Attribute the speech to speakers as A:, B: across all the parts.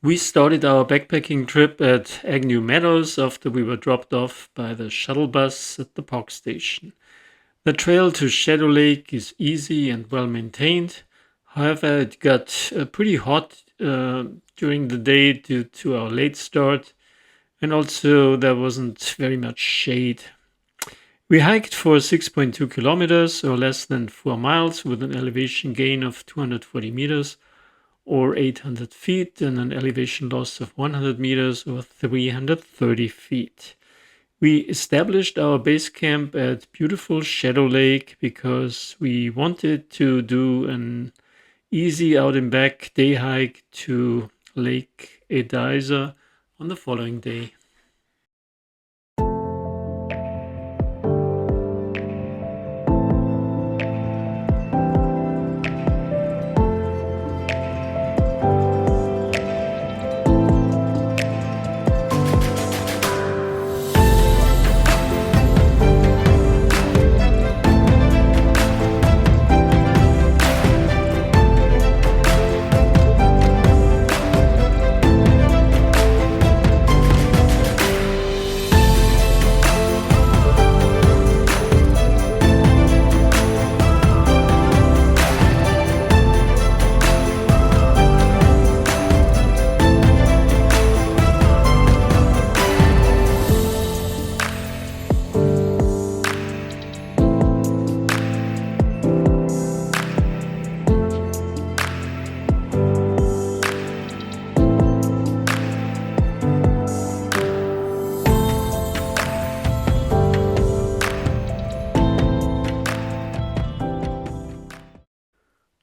A: We started our backpacking trip at Agnew Meadows after we were dropped off by the shuttle bus at the park station. The trail to Shadow Lake is easy and well maintained. However, it got pretty hot during the day due to our late start, and also there wasn't very much shade. We hiked for 6.2 kilometers or less than 4 miles with an elevation gain of 240 meters or 800 feet and an elevation loss of 100 meters or 330 feet. We established our base camp at beautiful Shadow Lake because we wanted to do an easy out and back day hike to Lake Ediza on the following day.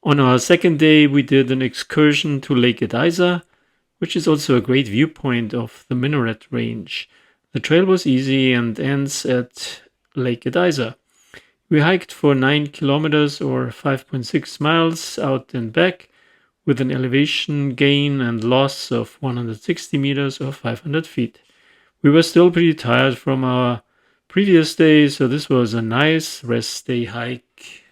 A: On our second day, we did an excursion to Lake Ediza, which is also a great viewpoint of the Minaret range. The trail was easy and ends at Lake Ediza. We hiked for 9 kilometers or 5.6 miles out and back with an elevation gain and loss of 160 meters or 500 feet. We were still pretty tired from our previous day, so this was a nice rest day hike.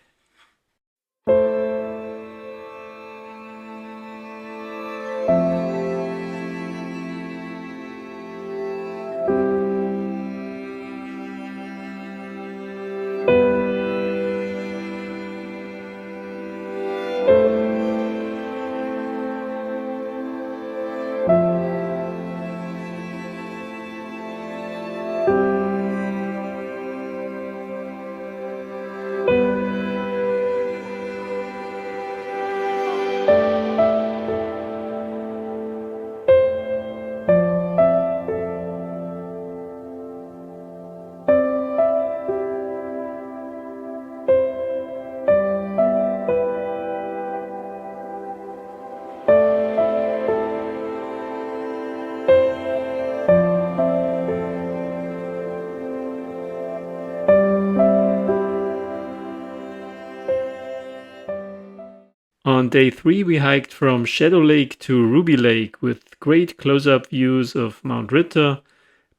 A: On day 3, we hiked from Shadow Lake to Ruby Lake with great close-up views of Mount Ritter,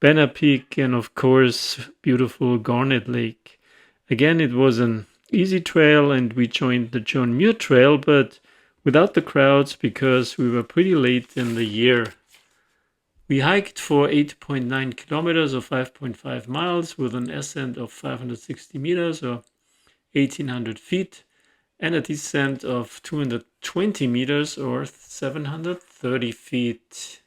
A: Banner Peak, and of course, beautiful Garnet Lake. Again, it was an easy trail and we joined the John Muir Trail, but without the crowds because we were pretty late in the year. We hiked for 8.9 kilometers or 5.5 miles with an ascent of 560 meters or 1800 feet and a descent of 220 meters or 730 feet.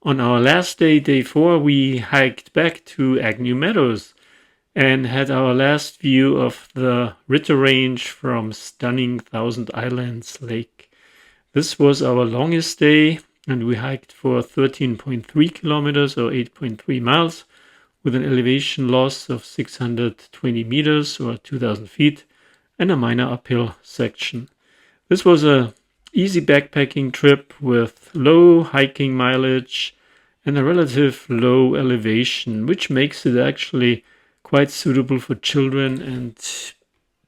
A: On our last day, day 4, we hiked back to Agnew Meadows and had our last view of the Ritter Range from stunning Thousand Islands Lake. This was our longest day, and we hiked for 13.3 kilometers or 8.3 miles with an elevation loss of 620 meters or 2,000 feet and a minor uphill section. This was a easy backpacking trip with low hiking mileage and a relative low elevation, which makes it actually quite suitable for children and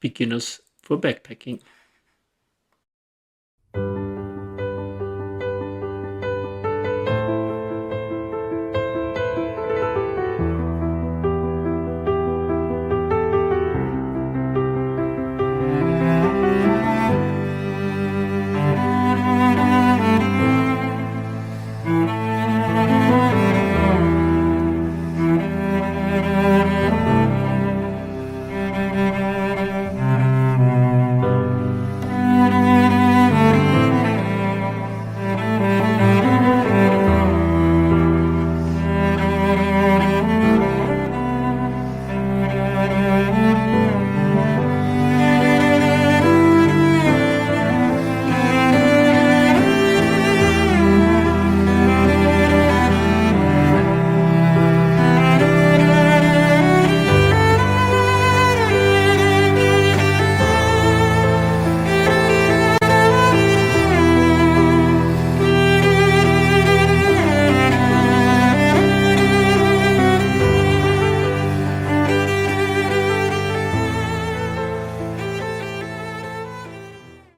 A: beginners for backpacking.